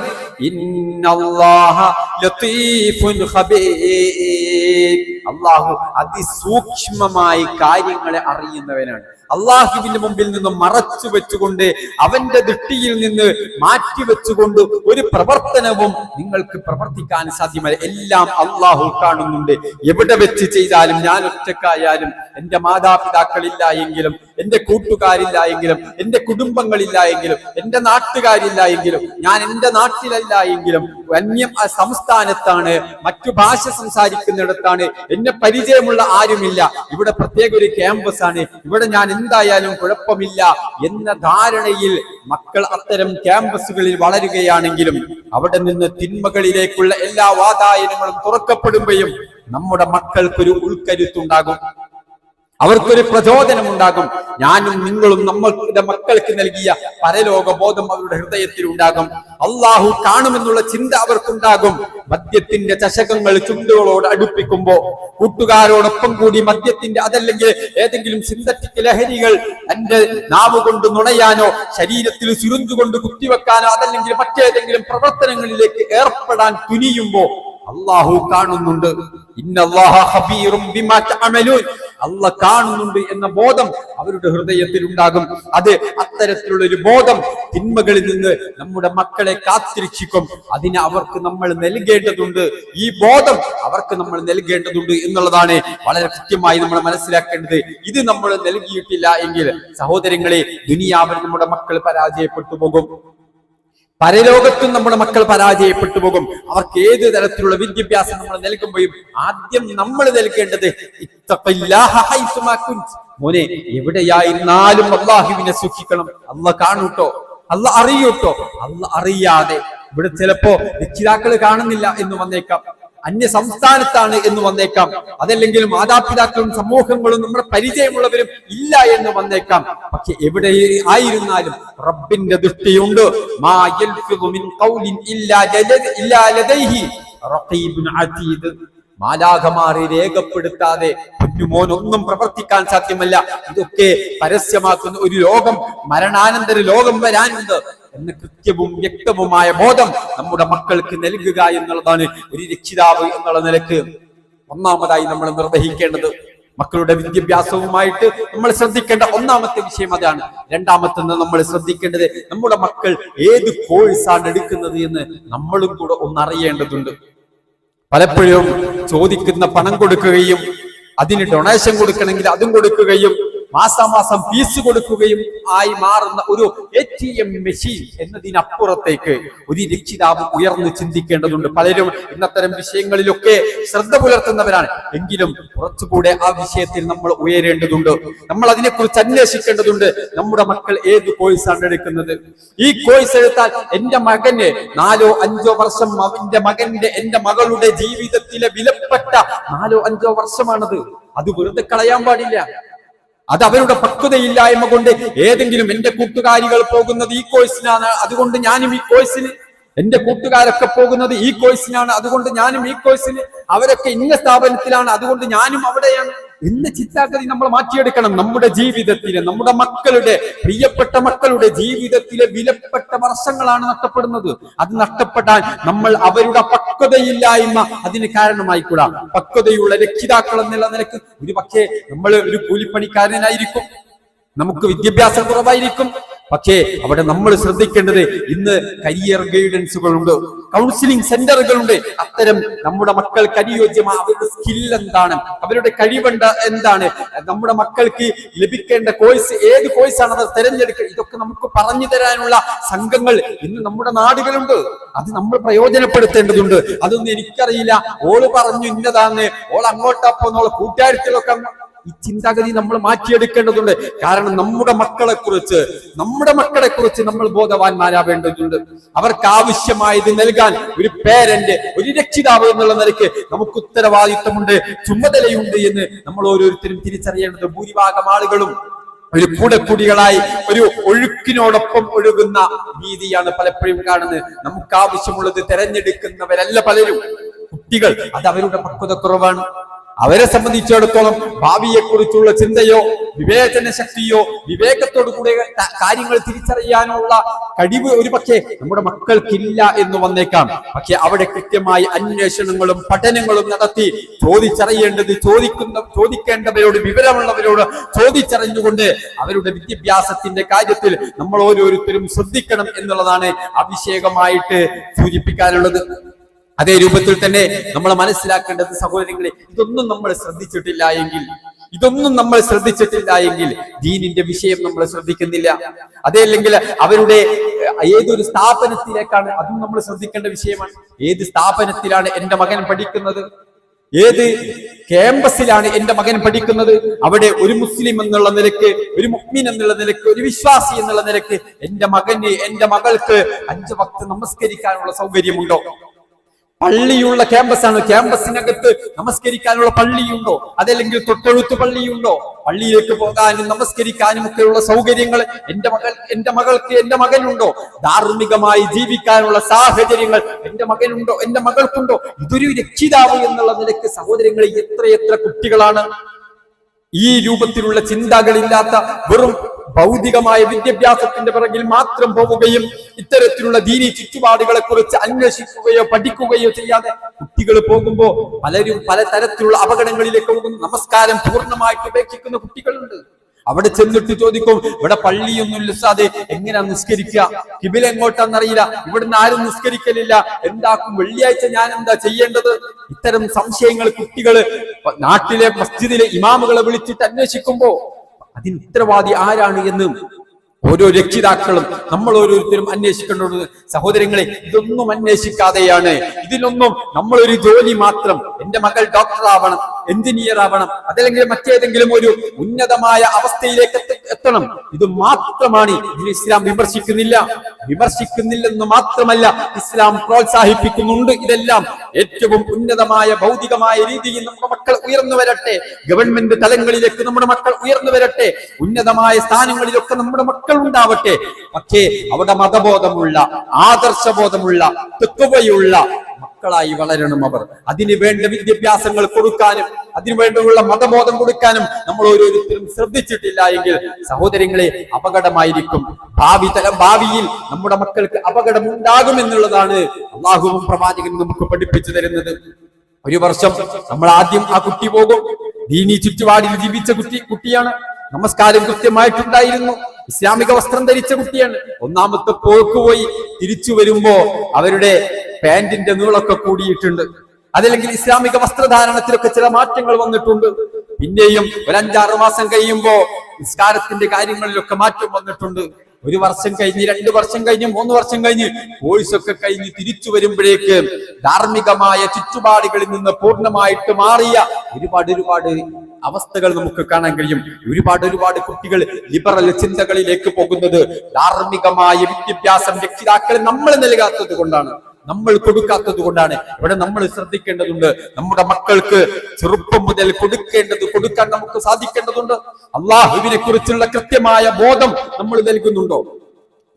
ഇന്നല്ലാഹ ലതീഫുൻ ഖബീർ. അല്ലാഹു അതിസൂക്ഷ്മമായി കാര്യങ്ങളെ അറിയുന്നവനാണ്. അള്ളാഹുവിന്റെ മുമ്പിൽ നിന്ന് മറച്ചു വെച്ചുകൊണ്ട്, അവന്റെ ദൃഷ്ടിയിൽ നിന്ന് മാറ്റിവെച്ചുകൊണ്ട് ഒരു പ്രവർത്തനവും നിങ്ങൾക്ക് പ്രവർത്തിക്കാൻ സാധ്യമല്ല. എല്ലാം അള്ളാഹു കാണുന്നുണ്ട്. എവിടെ വെച്ച് ചെയ്താലും, ഞാൻ ഒറ്റക്കായാലും, എന്റെ മാതാപിതാക്കളില്ല എങ്കിലും, എന്റെ കൂട്ടുകാരില്ല എങ്കിലും, എന്റെ കുടുംബങ്ങളില്ല എങ്കിലും, എന്റെ നാട്ടുകാരില്ല എങ്കിലും, ഞാൻ എന്റെ നാട്ടിലല്ല എങ്കിലും, അന്യ സംസ്ഥാനത്താണ്, മറ്റു ഭാഷ സംസാരിക്കുന്നിടത്താണ്, എന്നെ പരിചയമുള്ള ആരുമില്ല, ഇവിടെ പ്രത്യേക ഒരു ക്യാമ്പസ് ആണ്, ഇവിടെ ഞാൻ എന്തായാലും കുഴപ്പമില്ല എന്ന ധാരണയിൽ മക്കൾ അത്തരം ക്യാമ്പസുകളിൽ വളരുകയാണെങ്കിലും അവിടെ നിന്ന് തിന്മകളിലേക്കുള്ള എല്ലാ വാതായനങ്ങളും തുറക്കപ്പെടുകയും നമ്മുടെ മക്കൾക്കൊരു ഉൾക്കരുത്തുണ്ടാകും, അവർക്കൊരു പ്രചോദനമുണ്ടാകും. ഞാനും നിങ്ങളും നമ്മളുടെ മക്കൾക്ക് നൽകിയ പരലോക ബോധം അവരുടെ ഹൃദയത്തിൽ ഉണ്ടാകും. അള്ളാഹു കാണുമെന്നുള്ള ചിന്ത അവർക്കുണ്ടാകും. മദ്യത്തിന്റെ ചഷകങ്ങൾ ചുണ്ടുകളോട് അടുപ്പിക്കുമ്പോ കൂട്ടുകാരോടൊപ്പം കൂടി മദ്യത്തിന്റെ അതല്ലെങ്കിൽ ഏതെങ്കിലും സിന്തറ്റിക് ലഹരികൾ തന്റെ നാവ് കൊണ്ട് നുണയാനോ ശരീരത്തിൽ സുരുഞ്ചുകൊണ്ട് കുത്തിവെക്കാനോ അതല്ലെങ്കിൽ മറ്റേതെങ്കിലും പ്രവർത്തനങ്ങളിലേക്ക് ഏർപ്പെടാൻ തുനിയുമ്പോ അള്ളാഹു കാണുന്നുണ്ട്. അള്ളാഹ് കാണുന്നുണ്ട് എന്ന ബോധം അവരുടെ ഹൃദയത്തിൽ ഉണ്ടാകും. അത് അത്തരത്തിലുള്ള ഒരു ബോധം തിന്മകളിൽ നിന്ന് നമ്മുടെ മക്കളെ കാത്തിരക്ഷിക്കും. അതിന് അവർക്ക് നമ്മൾ നൽകേണ്ടതുണ്ട്, ഈ ബോധം അവർക്ക് നമ്മൾ നൽകേണ്ടതുണ്ട് എന്നുള്ളതാണ് വളരെ കൃത്യമായി നമ്മൾ മനസ്സിലാക്കേണ്ടത്. ഇത് നമ്മൾ നൽകിയിട്ടില്ല എങ്കിൽ സഹോദരങ്ങളെ, ദുനിയാവിൽ നമ്മുടെ മക്കൾ പരാജയപ്പെട്ടു പോകും, പരലോകത്തും നമ്മുടെ മക്കൾ പരാജയപ്പെട്ടു പോകും. അവർക്ക് ഏത് തരത്തിലുള്ള വിദ്യാഭ്യാസം നമ്മൾ നൽകുമ്പോഴും ആദ്യം നമ്മൾ നൽകേണ്ടത് മോനെ, എവിടെയായിരുന്നാലും അള്ളാഹുവിനെ സൂക്ഷിക്കണം. അള്ളാഹ് കാണൂട്ടോ, അള്ളാഹ് അറിയൂട്ടോ. അള്ളാഹ് അറിയാതെ ഇവിടെ ചിലപ്പോ രക്ഷിതാക്കൾ കാണുന്നില്ല എന്ന് വന്നേക്കാം, അന്യ സംസ്ഥാനത്താണ് എന്ന് വന്നേക്കാം, അതല്ലെങ്കിൽ മാതാപിതാക്കളും സമൂഹങ്ങളും നമ്മുടെ പരിചയമുള്ളവരും ഇല്ല എന്ന് വന്നേക്കാം. പക്ഷെ എവിടെ ആയിരുന്നാലും റബ്ബിന്റെ ദൃഷ്ടിയുണ്ട്. മാലാഖമാരെ രേഖപ്പെടുത്താതെ പൊന്നുമോൻ ഒന്നും പ്രവർത്തിക്കാൻ സാധ്യമല്ല. ഇതൊക്കെ പരസ്യമാക്കുന്ന ഒരു ലോകം, മരണാനന്തര ലോകം വരാനുണ്ട് എന്ന കൃത്യവും വ്യക്തവുമായ ബോധം നമ്മുടെ മക്കൾക്ക് നൽകുക എന്നുള്ളതാണ് ഒരു രക്ഷിതാവ് എന്നുള്ള നിലക്ക് ഒന്നാമതായി നമ്മൾ നിർവഹിക്കേണ്ടത്. മക്കളുടെ വിദ്യാഭ്യാസവുമായിട്ട് നമ്മൾ ശ്രദ്ധിക്കേണ്ട ഒന്നാമത്തെ വിഷയം അതാണ്. രണ്ടാമത്തെ നമ്മൾ ശ്രദ്ധിക്കേണ്ടത് നമ്മുടെ മക്കൾ ഏത് കോഴ്സാണ് എടുക്കുന്നത് എന്ന് നമ്മളും കൂടെ ഒന്നറിയേണ്ടതുണ്ട്. പലപ്പോഴും ചോദിക്കുന്ന പണം കൊടുക്കുകയും അതിന് ഡൊണേഷൻ കൊടുക്കണമെങ്കിൽ അതും കൊടുക്കുകയും മാസാമാസം ഫീസ് കൊടുക്കുകയും ആയി മാറുന്ന ഒരു ATM മെഷീൻ എന്നതിനപ്പുറത്തേക്ക് ഒരു രക്ഷിതാവ് ഉയർന്നു ചിന്തിക്കേണ്ടതുണ്ട്. പലരും ഇന്നത്തരം വിഷയങ്ങളിലൊക്കെ ശ്രദ്ധ പുലർത്തുന്നവരാണ്, എങ്കിലും കുറച്ചുകൂടെ ആ വിഷയത്തിൽ നമ്മൾ ഉയരേണ്ടതുണ്ട്. നമ്മൾ അതിനെക്കുറിച്ച് അന്വേഷിക്കേണ്ടതുണ്ട്. നമ്മുടെ മക്കൾ ഏത് കോഴ്സാണ് എടുക്കുന്നത്? ഈ കോഴ്സ് എടുത്താൽ എന്റെ മകന് 4-5 വർഷം, എന്റെ മകളുടെ ജീവിതത്തിലെ വിലപ്പെട്ട 4-5 വർഷമാണത്. അത് വെറുതെ കളയാൻ പാടില്ല. അത് അവരുടെ പക്വതയില്ലായ്മ കൊണ്ട് ഏതെങ്കിലും എന്റെ കൂട്ടുകാരികൾ പോകുന്നത് ഈ കോഴ്സിനാണ്, അതുകൊണ്ട് ഞാനും ഈ കോഴ്സിന്, എന്റെ കൂട്ടുകാരൊക്കെ പോകുന്നത് ഈ കോഴ്സിനാണ്, അതുകൊണ്ട് ഞാനും ഈ കോഴ്സിന്, അവരൊക്കെ ഇന്ന സ്ഥാപനത്തിലാണ്, അതുകൊണ്ട് ഞാനും അവിടെയാണ് എന്ന ചിന്താഗതി നമ്മൾ മാറ്റിയെടുക്കണം. നമ്മുടെ ജീവിതത്തിലെ, നമ്മുടെ മക്കളുടെ, പ്രിയപ്പെട്ട മക്കളുടെ ജീവിതത്തിലെ വിലപ്പെട്ട വർഷങ്ങളാണ് നഷ്ടപ്പെടുന്നത്. അത് നഷ്ടപ്പെട്ടാൽ നമ്മൾ അവരുടെ പക്വതയില്ലായ്മ അതിന് കാരണമായിക്കൂടാ. പക്വതയുള്ള രക്ഷിതാക്കൾ എന്നുള്ള നിലക്ക് ഒരു പക്ഷേ നമ്മൾ ഒരു കൂലിപ്പണിക്കാരനായിരിക്കും, നമുക്ക് വിദ്യാഭ്യാസം കുറവായിരിക്കും. പക്ഷേ അവിടെ നമ്മൾ ശ്രദ്ധിക്കേണ്ടത് ഇന്ന് കരിയർ ഗൈഡൻസുകളുണ്ട്, കൗൺസിലിംഗ് സെന്ററുകളുണ്ട്. അത്തരം നമ്മുടെ മക്കൾക്ക് അനുയോജ്യമായ അവരുടെ സ്കിൽ എന്താണ്, അവരുടെ കഴിവുണ്ട് എന്താണ്, നമ്മുടെ മക്കൾക്ക് ലഭിക്കേണ്ട കോഴ്സ് ഏത് കോഴ്സാണ് അവർ തിരഞ്ഞെടുക്കുക, ഇതൊക്കെ നമുക്ക് പറഞ്ഞു തരാനുള്ള സംഘങ്ങൾ ഇന്ന് നമ്മുടെ നാടുകളുണ്ട്. അത് നമ്മൾ പ്രയോജനപ്പെടുത്തേണ്ടതുണ്ട്. അതൊന്നും എനിക്കറിയില്ല, ഓള് പറഞ്ഞു ഇന്നതാന്ന്, ഓൾ അങ്ങോട്ടപ്പോന്നുള്ള കൂട്ടുകാരികളൊക്കെ, ഈ ചിന്താഗതി നമ്മൾ മാറ്റിയെടുക്കേണ്ടതുണ്ട്. കാരണം നമ്മുടെ മക്കളെ കുറിച്ച് നമ്മൾ ബോധവാന്മാരാവേണ്ടതുണ്ട്. അവർക്ക് ആവശ്യമായത് നൽകാൻ ഒരു പേരന്റ്, ഒരു രക്ഷിതാവ് എന്നുള്ള നിലയ്ക്ക് നമുക്ക് ഉത്തരവാദിത്വമുണ്ട്, ചുമതലയുണ്ട് എന്ന് നമ്മൾ ഓരോരുത്തരും തിരിച്ചറിയേണ്ടത്. ഭൂരിഭാഗം ആളുകളും ഒരു കൂടക്കുടികളായി ഒരു ഒഴുക്കിനോടൊപ്പം ഒഴുകുന്ന രീതിയാണ് പലപ്പോഴും കാണുന്നത്. നമുക്ക് ആവശ്യമുള്ളത് തിരഞ്ഞെടുക്കുന്നവരല്ല പലരും. കുട്ടികൾ അത് അവരുടെ പക്വതക്കുറവാണ്. അവരെ സംബന്ധിച്ചിടത്തോളം ഭാവിയെ കുറിച്ചുള്ള ചിന്തയോ വിവേചന ശക്തിയോ വിവേകത്തോടു കൂടെ കാര്യങ്ങൾ തിരിച്ചറിയാനുള്ള കഴിവ് ഒരു പക്ഷേ നമ്മുടെ മക്കൾക്കില്ല എന്ന് വന്നേക്കാം. പക്ഷെ അവിടെ കൃത്യമായി അന്വേഷണങ്ങളും പഠനങ്ങളും നടത്തി ചോദിച്ചറിയേണ്ടത് ചോദിക്കേണ്ടവരോട്, വിവരമുള്ളവരോട് ചോദിച്ചറിഞ്ഞുകൊണ്ട് അവരുടെ വിദ്യാഭ്യാസത്തിന്റെ കാര്യത്തിൽ നമ്മൾ ഓരോരുത്തരും ശ്രദ്ധിക്കണം എന്നുള്ളതാണ് അഭിഷേകമായിട്ട് സൂചിപ്പിക്കാനുള്ളത്. അതേ രൂപത്തിൽ തന്നെ നമ്മൾ മനസ്സിലാക്കേണ്ടത്, സഹോദരങ്ങളെ, ഇതൊന്നും നമ്മൾ ശ്രദ്ധിച്ചിട്ടില്ല എങ്കിൽ ഇതൊന്നും നമ്മൾ ശ്രദ്ധിച്ചിട്ടില്ല എങ്കിൽ ദീനിന്റെ വിഷയം നമ്മൾ ശ്രദ്ധിക്കുന്നില്ല. അതല്ലെങ്കിൽ അവരുടെ ഏതൊരു സ്ഥാപനത്തിലേക്കാണ്, അതും നമ്മൾ ശ്രദ്ധിക്കേണ്ട വിഷയമാണ്. ഏത് സ്ഥാപനത്തിലാണ് എന്റെ മകൻ പഠിക്കുന്നത്, ഏത് ക്യാമ്പസിലാണ് എന്റെ മകൻ പഠിക്കുന്നത്, അവിടെ ഒരു മുസ്ലിം എന്നുള്ള നിലക്ക്, ഒരു മുഅ്മിൻ എന്നുള്ള നിലക്ക്, ഒരു വിശ്വാസി എന്നുള്ള നിലക്ക് എന്റെ മകന്, എന്റെ മകൾക്ക് 5 വക്ത് നമസ്കരിക്കാനുള്ള സൗകര്യമുണ്ടോ? പള്ളിയുള്ള ക്യാമ്പസാണ്, ക്യാമ്പസിനകത്ത് നമസ്കരിക്കാനുള്ള പള്ളിയുണ്ടോ? അതല്ലെങ്കിൽ തൊട്ടടുത്ത് പള്ളിയുണ്ടോ? പള്ളിയിലേക്ക് പോകാനും നമസ്കരിക്കാനും ഒക്കെയുള്ള സൗകര്യങ്ങൾ എന്റെ മകൾക്ക്, എന്റെ മകനുണ്ടോ? ധാർമ്മികമായി ജീവിക്കാനുള്ള സാഹചര്യങ്ങൾ എന്റെ മകനുണ്ടോ, എന്റെ മകൾക്കുണ്ടോ? ഇതൊരു രക്ഷിതാവ് എന്നുള്ള നിലക്ക് സഹോദരങ്ങളെ എത്രയെത്ര കുട്ടികളാണ് ഈ രൂപത്തിലുള്ള ചിന്തകളില്ലാത്ത വെറും ഭൗതികമായ വിദ്യാഭ്യാസത്തിന്റെ പിറകിൽ മാത്രം പോവുകയും ഇത്തരത്തിലുള്ള ദീനി ചുറ്റുപാടുകളെ കുറിച്ച് അന്വേഷിക്കുകയോ പഠിക്കുകയോ ചെയ്യാതെ കുട്ടികൾ പോകുമ്പോ പലരും പലതരത്തിലുള്ള അപകടങ്ങളിലേക്ക് പോകുന്നു. നമസ്കാരം പൂർണ്ണമായിട്ട് ഉപേക്ഷിക്കുന്ന കുട്ടികളുണ്ട്. അവിടെ ചെന്നിട്ട് ചോദിക്കും, ഇവിടെ പള്ളിയൊന്നുമില്ല ഉസ്താദേ, എങ്ങനെയാ നിസ്കരിക്കുക? കിബില എങ്ങോട്ടാന്നറിയില്ല, ഇവിടുന്ന് ആരും നിസ്കരിക്കലില്ല, എന്താക്കും? വെള്ളിയാഴ്ച ഞാൻ എന്താ ചെയ്യേണ്ടത്? ഇത്തരം സംശയങ്ങൾ കുട്ടികൾ നാട്ടിലെ മസ്ജിദിലെ ഇമാമുകളെ വിളിച്ചിട്ട് അന്വേഷിക്കുമ്പോ അതിന് ഉത്തരവാദി ആരാണ് എന്ന് ഓരോ രക്ഷിതാക്കളും നമ്മൾ ഓരോരുത്തരും അന്വേഷിക്കേണ്ടത്. സഹോദരങ്ങളെ, ഇതൊന്നും അന്വേഷിക്കാതെയാണ്, ഇതിലൊന്നും നമ്മളൊരു ജോലി മാത്രം, എന്റെ മകൾ ഡോക്ടർ ആവണം, എഞ്ചിനീയർ ആവണം, അതല്ലെങ്കിൽ മറ്റേതെങ്കിലും ഒരു ഉന്നതമായ അവസ്ഥയിലേക്ക് എത്തണം, ഇത് മാത്രമാണ് ഇതിൽ ഇസ്ലാം വിമർശിക്കുന്നില്ലെന്ന് മാത്രമല്ല, ഇസ്ലാം പ്രോത്സാഹിപ്പിക്കുന്നുണ്ട്. ഇതെല്ലാം ഏറ്റവും ഉന്നതമായ ഭൗതികമായ രീതിയിൽ നമ്മുടെ മക്കൾ ഉയർന്നു വരട്ടെ, ഗവൺമെന്റ് തലങ്ങളിലേക്ക് നമ്മുടെ മക്കൾ ഉയർന്നു വരട്ടെ, ഉന്നതമായ സ്ഥാനങ്ങളിലൊക്കെ നമ്മുടെ മക്കൾ ഉണ്ടാവട്ടെ. പക്ഷേ അവിടെ മതബോധമുള്ള, ആദർശബോധമുള്ള, തഖ്വയുള്ള മക്കളായി വളരണം അവർ. അതിനു വേണ്ട വിദ്യാഭ്യാസങ്ങൾ കൊടുക്കാനും അതിനു വേണ്ടിയുള്ള മതബോധം കൊടുക്കാനും നമ്മൾ ഓരോരുത്തരും ശ്രദ്ധിച്ചിട്ടില്ല എങ്കിൽ സഹോദരങ്ങളെ അപകടമായിരിക്കും. ഭാവിയിൽ നമ്മുടെ മക്കൾക്ക് അപകടം ഉണ്ടാകുമെന്നുള്ളതാണ് അള്ളാഹുവും പ്രവാചകനും നമുക്ക് പഠിപ്പിച്ചു തരുന്നത്. ഒരു വർഷം നമ്മൾ ആദ്യം ആ കുട്ടി പോകും, ദീനി ചുറ്റുപാടിൽ ജീവിച്ച കുട്ടിയാണ്, നമസ്കാരം കൃത്യമായിട്ടുണ്ടായിരുന്നു, ഇസ്ലാമിക വസ്ത്രം ധരിച്ച കുട്ടിയാണ്. ഒന്നാമത്തെ പോക്ക് പോയി തിരിച്ചു വരുമ്പോ അവരുടെ പാന്റിന്റെ നീളൊക്കെ കൂടിയിട്ടുണ്ട്, അതല്ലെങ്കിൽ ഇസ്ലാമിക വസ്ത്രധാരണത്തിലൊക്കെ ചില മാറ്റങ്ങൾ വന്നിട്ടുണ്ട്. പിന്നെയും ഒരു 5-6 മാസം കഴിയുമ്പോ നിസ്കാരത്തിന്റെ കാര്യങ്ങളിലൊക്കെ മാറ്റം വന്നിട്ടുണ്ട്. 1 വർഷം കഴിഞ്ഞ്, 2 വർഷം കഴിഞ്ഞ്, 3 വർഷം കഴിഞ്ഞ്, കോഴ്സൊക്കെ കഴിഞ്ഞ് തിരിച്ചു വരുമ്പോഴേക്ക് ധാർമ്മികമായ ചുറ്റുപാടുകളിൽ നിന്ന് പൂർണ്ണമായിട്ട് മാറിയ ഒരുപാട് അവസ്ഥകൾ നമുക്ക് കാണാൻ കഴിയും. ഒരുപാട് കുട്ടികൾ ലിബറൽ ചിന്തകളിലേക്ക് പോകുന്നത് ധാർമ്മികമായ വിദ്യാഭ്യാസം രക്ഷിതാക്കൾ നമ്മൾ നൽകാത്തത് കൊണ്ടാണ്, നമ്മൾ കൊടുക്കാത്തത് കൊണ്ടാണ്. ഇവിടെ നമ്മൾ ശ്രദ്ധിക്കേണ്ടതുണ്ട്. നമ്മുടെ മക്കൾക്ക് ചെറുപ്പം മുതൽ കൊടുക്കാൻ നമുക്ക് സാധിക്കേണ്ടതുണ്ട്. അള്ളാഹുവിനെ കുറിച്ചുള്ള കൃത്യമായ ബോധം നമ്മൾ നൽകുന്നുണ്ടോ?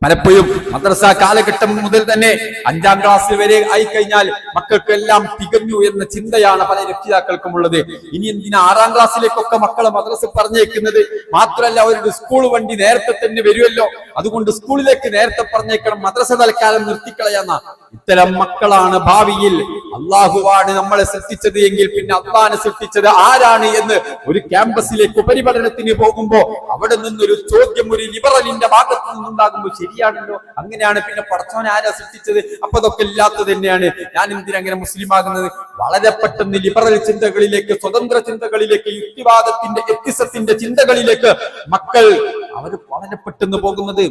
പലപ്പോഴും മദ്രസ കാലഘട്ടം മുതൽ തന്നെ 5ാം ക്ലാസ് വരെ ആയിക്കഴിഞ്ഞാൽ മക്കൾക്കെല്ലാം തികഞ്ഞു എന്ന ചിന്തയാണ് പല രക്ഷിതാക്കൾക്കും ഉള്ളത്. ഇനി എന്തിനാ 6ാം ക്ലാസ്സിലേക്കൊക്കെ മക്കളെ മദ്രസ പറഞ്ഞേക്കുന്നത്? മാത്രമല്ല, അവരുടെ സ്കൂൾ വണ്ടി നേരത്തെ തന്നെ വരുമല്ലോ, അതുകൊണ്ട് സ്കൂളിലേക്ക് നേരത്തെ പറഞ്ഞേക്കണം, മദ്രസ തൽക്കാലം നിർത്തിക്കളയാന്ന. ഇത്തരം മക്കളാണ് ഭാവിയിൽ അള്ളാഹുവാണ് നമ്മളെ സൃഷ്ടിച്ചത് എങ്കിൽ പിന്നെ അള്ളാഹിനെ സൃഷ്ടിച്ചത് ആരാണ് എന്ന് ഒരു ക്യാമ്പസിലേക്ക് ഉപരിപഠനത്തിന് പോകുമ്പോ അവിടെ നിന്നൊരു ചോദ്യം ഒരു ലിബറലിന്റെ ഭാഗത്ത് നിന്നുണ്ടാകുമ്പോൾ ശരിയാണല്ലോ, അങ്ങനെയാണ് പിന്നെ പടച്ചോനെ ആരാ സൃഷ്ടിച്ചത്? അപ്പൊ അതൊക്കെ ഇല്ലാത്തത് തന്നെയാണ്, ഞാൻ എന്തിനങ്ങനെ മുസ്ലിം ആകുന്നത്? വളരെ പെട്ടെന്ന് ലിബറൽ ചിന്തകളിലേക്ക്, സ്വതന്ത്ര ചിന്തകളിലേക്ക്, യുക്തിവാദത്തിന്റെ എത്തിസത്തിന്റെ ചിന്തകളിലേക്ക് മക്കൾ അവർ വളരെ പെട്ടെന്ന് പോകുന്നത്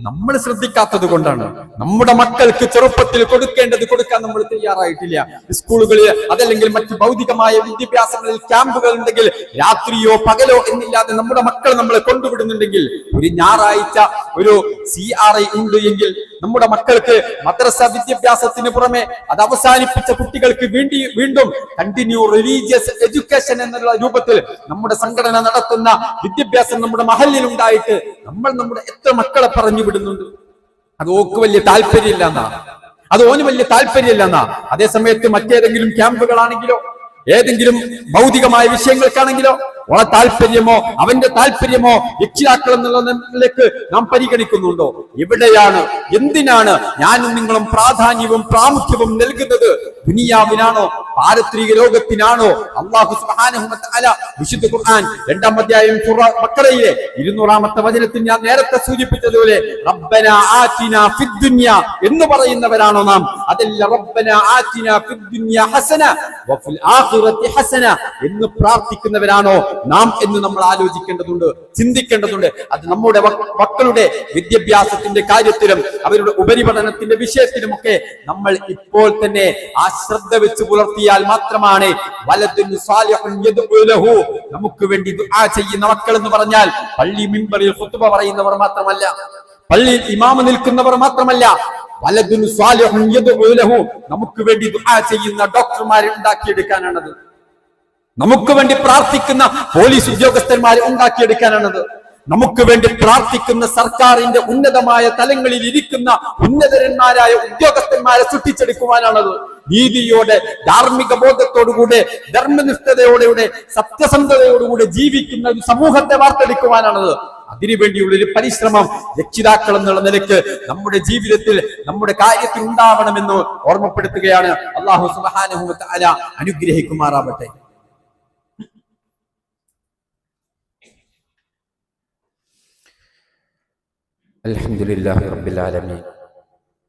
നമ്മൾ ശ്രദ്ധിക്കാത്തത് കൊണ്ടാണ്. നമ്മുടെ മക്കൾക്ക് ചെറുപ്പത്തിൽ കൊടുക്കേണ്ടത് കൊടുക്കാൻ നമ്മൾ തയ്യാറായിട്ടില്ല. സ്കൂളുകളിൽ അതല്ലെങ്കിൽ മറ്റു ഭൗതികമായ വിദ്യാഭ്യാസങ്ങളിൽ ക്യാമ്പുകൾ ഉണ്ടെങ്കിൽ രാത്രിയോ പകലോ എന്നില്ലാതെ നമ്മുടെ മക്കൾ നമ്മളെ കൊണ്ടുവിടുന്നുണ്ടെങ്കിൽ, ഒരു ഞായറാഴ്ച ഒരു CRI ഉണ്ട് എങ്കിൽ നമ്മുടെ മക്കൾക്ക് മദ്രസ വിദ്യാഭ്യാസത്തിന് പുറമെ അത് അവസാനിപ്പിച്ച കുട്ടികൾക്ക് വീണ്ടും കണ്ടിന്യൂ റിലീജിയസ് എഡ്യൂക്കേഷൻ എന്നുള്ള രൂപത്തിൽ നമ്മുടെ സംഘടന നടത്തുന്ന വിദ്യാഭ്യാസം നമ്മുടെ മഹല്ലിൽ ഉണ്ടായിട്ട് നമ്മുടെ എത്ര മക്കളെ പറഞ്ഞു വിടുന്നുണ്ട്. അത് ഓക്ക് വലിയ താല്പര്യമില്ലെന്നാ, അത് ഓന് വലിയ താല്പര്യമില്ലെന്നാ. അതേസമയത്ത് മറ്റേതെങ്കിലും ക്യാമ്പുകളാണെങ്കിലോ ഏതെങ്കിലും ഭൗതികമായ വിഷയങ്ങൾക്കാണെങ്കിലോ താല്പര്യമോ അവന്റെ താല്പര്യമോ രക്ഷിതാക്കൾ എന്നുള്ളതിലേക്ക് നാം പരിഗണിക്കുന്നുണ്ടോ? എവിടെയാണ്, എന്തിനാണ് ഞാനും നിങ്ങളും പ്രാധാന്യവും പ്രാമുഖ്യവും നൽകുന്നത്? ദുനിയാവിനാണോ, പാരത്രിക ലോകത്തിനാണോ? അല്ലാഹു സുബ്ഹാനഹു വ തആല വിശുദ്ധ ഖുർആൻ 2-ാം അധ്യായം സൂറ ബഖറയിലെ 200-ാമത്തെ വചനത്തിൽ ഞാൻ നേരത്തെ സൂചിപ്പിച്ചതുപോലെ റബ്ബനാ ആതിനാ ഫിദ് ദുനിയ എന്ന് പറയുന്നവരാണോ നാം? അതല്ല റബ്ബനാ ആതിനാ ഫിദ് ദുനിയ ഹസന വഫിൽ ആഖിറതി ഹസന എന്ന് പ്രാർത്ഥിക്കുന്നവരാണോ? നാം എന്ന് നമ്മൾ ആലോചിക്കേണ്ടതുണ്ട്, ചിന്തിക്കേണ്ടതുണ്ട്. അത് നമ്മുടെ മക്കളുടെ വിദ്യാഭ്യാസത്തിന്റെ കാര്യത്തിലും അവരുടെ ഉപരിപഠനത്തിന്റെ വിഷയത്തിലുമൊക്കെ നമ്മൾ ഇപ്പോൾ തന്നെ ആ ശ്രദ്ധ വെച്ച് പുലർത്തിയാൽ മാത്രമാണ് നമുക്ക് വേണ്ടി ദുആ ചെയ്യുന്ന മക്കൾ എന്ന് പറഞ്ഞാൽ പള്ളി മിമ്പറിൽ ഖുത്ബ പറയുന്നവർ മാത്രമല്ല, പള്ളിയിൽ ഇമാമ നിൽക്കുന്നവർ മാത്രമല്ല, വലദുൻ സ്വാലിഹുൻ യദ്ഉ ലഹു നമുക്ക് വേണ്ടി ദുആ ചെയ്യുന്ന ഡോക്ടർമാരെ ഉണ്ടാക്കിയെടുക്കാനാണത്. നമുക്ക് വേണ്ടി പ്രാർത്ഥിക്കുന്ന പോലീസ് ഉദ്യോഗസ്ഥന്മാരെ ഉണ്ടാക്കിയെടുക്കാനാണത്. നമുക്ക് വേണ്ടി പ്രാർത്ഥിക്കുന്ന സർക്കാരിന്റെ ഉന്നതമായ തലങ്ങളിൽ ഇരിക്കുന്ന ഉന്നതന്മാരായ ഉദ്യോഗസ്ഥന്മാരെ സൃഷ്ടിച്ചെടുക്കുവാനാണത്. നീതിയോടെ, ധാർമ്മിക ബോധത്തോടുകൂടെ, ധർമ്മനിഷ്ഠതയോടെ, സത്യസന്ധതയോടുകൂടെ ജീവിക്കുന്ന ഒരു സമൂഹത്തെ വാർത്തെടുക്കുവാനാണത്. അതിനുവേണ്ടിയുള്ള ഒരു പരിശ്രമം രക്ഷിതാക്കൾ എന്നുള്ള നിലയ്ക്ക് നമ്മുടെ ജീവിതത്തിൽ, നമ്മുടെ കാര്യത്തിൽ ഉണ്ടാവണമെന്ന് ഓർമ്മപ്പെടുത്തുകയാണ്. അല്ലാഹു സുബ്ഹാനഹു വ തആല അനുഗ്രഹിക്കുമാറാവട്ടെ. അൽഹംദുലില്ലാഹി റബ്ബിൽ ആലമീൻ.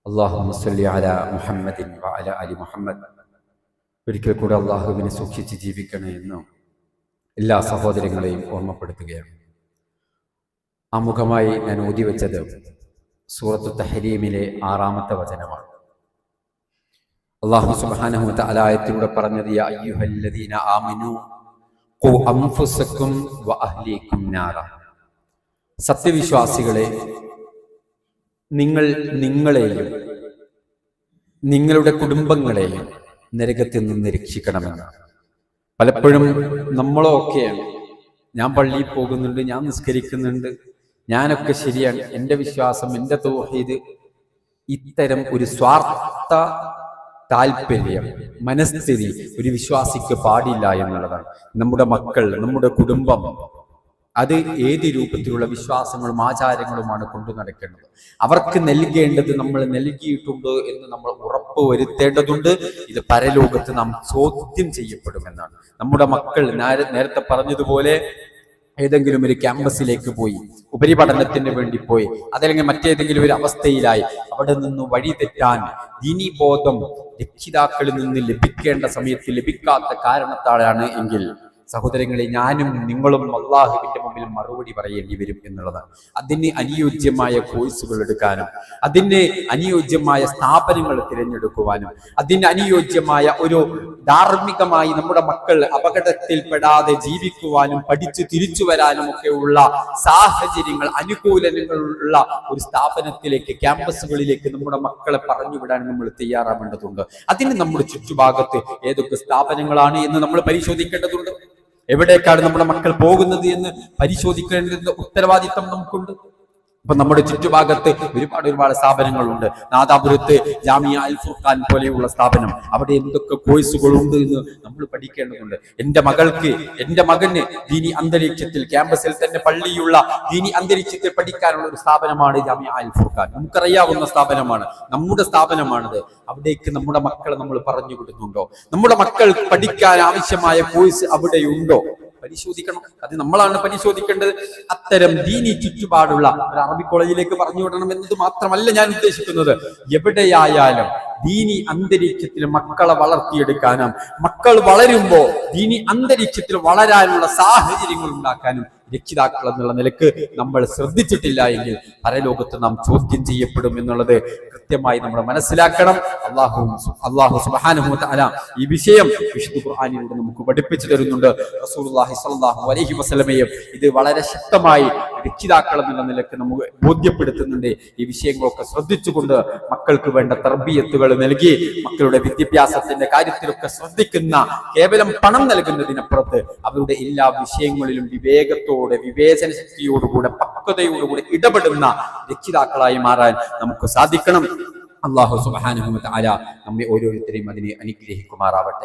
അല്ലാഹുമ്മ സ്വല്ലി അലാ മുഹമ്മദിൻ വ അലാ അലി മുഹമ്മദ്. ഒരിക്കൽ കൂടെ അല്ലാഹുവിനെ സൂക്ഷിച്ച് ജീവിക്കണേ എന്ന് എല്ലാ സഹോദരങ്ങളെയും ഓർമ്മപ്പെടുത്തുകയാണ്. ആമുഖമായി ഞാൻ ഓതി വെച്ചത് സൂറത്തു തഹരീമിലെ 6-ാമത്തെ വചനമാണ്. അല്ലാഹു സുബ്ഹാനഹു വ തആല ആയത്തിലൂടെ പറഞ്ഞത്, യാ അയ്യുഹല്ലദീന ആമനൂ ഖു അൻഫുസകും വ അഹ്ലീകും നാറ. സത്യവിശ്വാസികളെ, നിങ്ങൾ നിങ്ങളെയും നിങ്ങളുടെ കുടുംബങ്ങളെയും നരകത്തിൽ നിന്ന് രക്ഷിക്കണമെന്ന്. പലപ്പോഴും നമ്മളൊക്കെയാണ്, ഞാൻ പള്ളിയിൽ പോകുന്നുണ്ട്, ഞാൻ നിസ്കരിക്കുന്നുണ്ട്, ഞാനൊക്കെ ശരിയാണ്, എൻ്റെ വിശ്വാസം, എൻ്റെ തൗഹീദ്, ഇത്തരം ഒരു സ്വാർത്ഥ താല്പര്യം, മനസ്ഥിതി ഒരു വിശ്വാസിക്ക് പാടില്ല എന്നുള്ളതാണ്. നമ്മുടെ മക്കൾ, നമ്മുടെ കുടുംബം, അത് ഏത് രൂപത്തിലുള്ള വിശ്വാസങ്ങളും ആചാരങ്ങളുമാണ് കൊണ്ടു നടക്കേണ്ടത്. അവർക്ക് നൽകേണ്ടത് നമ്മൾ നൽകിയിട്ടുണ്ട് എന്ന് നമ്മൾ ഉറപ്പ് വരുത്തേണ്ടതുണ്ട്. ഇത് പരലോകത്ത് നാം ചോദ്യം ചെയ്യപ്പെടുമെന്നാണ്. നമ്മുടെ മക്കൾ നേരത്തെ പറഞ്ഞതുപോലെ ഏതെങ്കിലും ഒരു ക്യാമ്പസിലേക്ക് പോയി, ഉപരിപഠനത്തിന് വേണ്ടി പോയി, അതല്ലെങ്കിൽ മറ്റേതെങ്കിലും ഒരു അവസ്ഥയിലായി അവിടെ നിന്ന് വഴിതെറ്റാൻ ദീനീ ബോധം രക്ഷിതാക്കളിൽ നിന്ന് ലഭിക്കേണ്ട സമയത്ത് ലഭിക്കാത്ത കാരണത്താലാണ് എങ്കിൽ, സഹോദരങ്ങളെ, ഞാനും നിങ്ങളും അല്ലാഹുവിന്റെ മുമ്പിൽ മറുപടി പറയേണ്ടി വരും എന്നുള്ളതാണ്. അതിന് അനുയോജ്യമായ കോഴ്സുകൾ എടുക്കാനും, അതിന് അനുയോജ്യമായ സ്ഥാപനങ്ങൾ തിരഞ്ഞെടുക്കുവാനും, അതിന് അനുയോജ്യമായ ഒരു ധാർമ്മികമായി നമ്മുടെ മക്കൾ അപകടത്തിൽപ്പെടാതെ ജീവിക്കുവാനും പഠിച്ചു തിരിച്ചു വരാനും ഒക്കെ ഉള്ള സാഹചര്യങ്ങൾ, അനുകൂലങ്ങളുള്ള ഒരു സ്ഥാപനത്തിലേക്ക്, ക്യാമ്പസുകളിലേക്ക് നമ്മുടെ മക്കളെ പറഞ്ഞുവിടാൻ നമ്മൾ തയ്യാറാവേണ്ടതുണ്ട്. അതിന് നമ്മുടെ ചുറ്റുഭാഗത്ത് ഏതൊക്കെ സ്ഥാപനങ്ങളാണ് എന്ന് നമ്മൾ പരിശോധിക്കേണ്ടതുണ്ട്. എവിടേക്കാണ് നമ്മുടെ മക്കൾ പോകുന്നത് എന്ന് പരിശോധിക്കേണ്ട ഉത്തരവാദിത്തം നമുക്കുണ്ട്. അപ്പൊ നമ്മുടെ ചുറ്റുഭാഗത്ത് ഒരുപാട് സ്ഥാപനങ്ങളുണ്ട്. നാദാപുരത്ത് ജാമിയ അൽ ഫുർഖാൻ പോലെയുള്ള സ്ഥാപനം, അവിടെ എന്തൊക്കെ കോഴ്സുകളുണ്ട് എന്ന് നമ്മൾ പഠിക്കേണ്ടതുണ്ട്. എൻ്റെ മകന് ദീനി അന്തരീക്ഷത്തിൽ, ക്യാമ്പസിൽ തന്നെ പള്ളിയുള്ള ദീനി അന്തരീക്ഷത്തിൽ പഠിക്കാനുള്ള ഒരു സ്ഥാപനമാണ് ജാമിയ അൽ ഫുർഖാൻ. നമുക്കറിയാവുന്ന സ്ഥാപനമാണ്, നമ്മുടെ സ്ഥാപനമാണത്. അവിടേക്ക് നമ്മുടെ മക്കളെ നമ്മൾ പറഞ്ഞു വിടുന്നുണ്ടോ? നമ്മുടെ മക്കൾ പഠിക്കാൻ ആവശ്യമായ കോഴ്സ് അവിടെയുണ്ടോ? പരിശോധിക്കണം. അത് നമ്മളാണ് പരിശോധിക്കേണ്ടത്. അത്തരം ദീനി ചുറ്റുപാടുള്ള ഒരു അറബി കോളേജിലേക്ക് പറഞ്ഞു വിടണം എന്നത് മാത്രമല്ല ഞാൻ ഉദ്ദേശിക്കുന്നത്. എവിടെയായാലും ദീനി അന്തരീക്ഷത്തിൽ മക്കളെ വളർത്തിയെടുക്കാനും, മക്കൾ വളരുമ്പോ ദീനി അന്തരീക്ഷത്തിൽ വളരാനുള്ള സാഹചര്യങ്ങൾ ഉണ്ടാക്കാനും രക്ഷിതാക്കൾ എന്നുള്ള നിലക്ക് നമ്മൾ ശ്രദ്ധിച്ചിട്ടില്ല എങ്കിൽ പരലോകത്ത് നാം ചോദ്യം ചെയ്യപ്പെടും എന്നുള്ളത് കൃത്യമായി നമ്മൾ മനസ്സിലാക്കണം. അല്ലാഹു സുബ്ഹാനഹു വ തആല ഈ വിഷയം വിശുദ്ധ ഖുർആനിലൂടെ നമുക്ക് പഠിപ്പിച്ചു തരുന്നുണ്ട്. റസൂലുള്ളാഹി സ്വല്ലല്ലാഹു അലൈഹി വസല്ലമയും ഇത് വളരെ ശക്തമായി രക്ഷിതാക്കൾ എന്നുള്ള നിലക്ക് നമുക്ക് ബോധ്യപ്പെടുത്തുന്നുണ്ട്. ഈ വിഷയങ്ങളൊക്കെ ശ്രദ്ധിച്ചുകൊണ്ട് മക്കൾക്ക് വേണ്ട തർബിയത്തുകൾ നൽകി, മക്കളുടെ വിദ്യാഭ്യാസത്തിന്റെ കാര്യത്തിലൊക്കെ ശ്രദ്ധിക്കുന്ന, കേവലം പണം നൽകുന്നതിനപ്പുറത്ത് അവരുടെ എല്ലാ വിഷയങ്ങളിലും വിവേചന ശക്തിയോടുകൂടെ, പക്വതയോടുകൂടെ ഇടപെടുന്ന രക്ഷിതാക്കളായി മാറാൻ നമുക്ക് സാധിക്കണം. അല്ലാഹു സുബ്ഹാനഹു വ തആല നമ്മെ ഓരോരുത്തരെയും അതിനെ അനുഗ്രഹിക്കുമാറാവട്ടെ.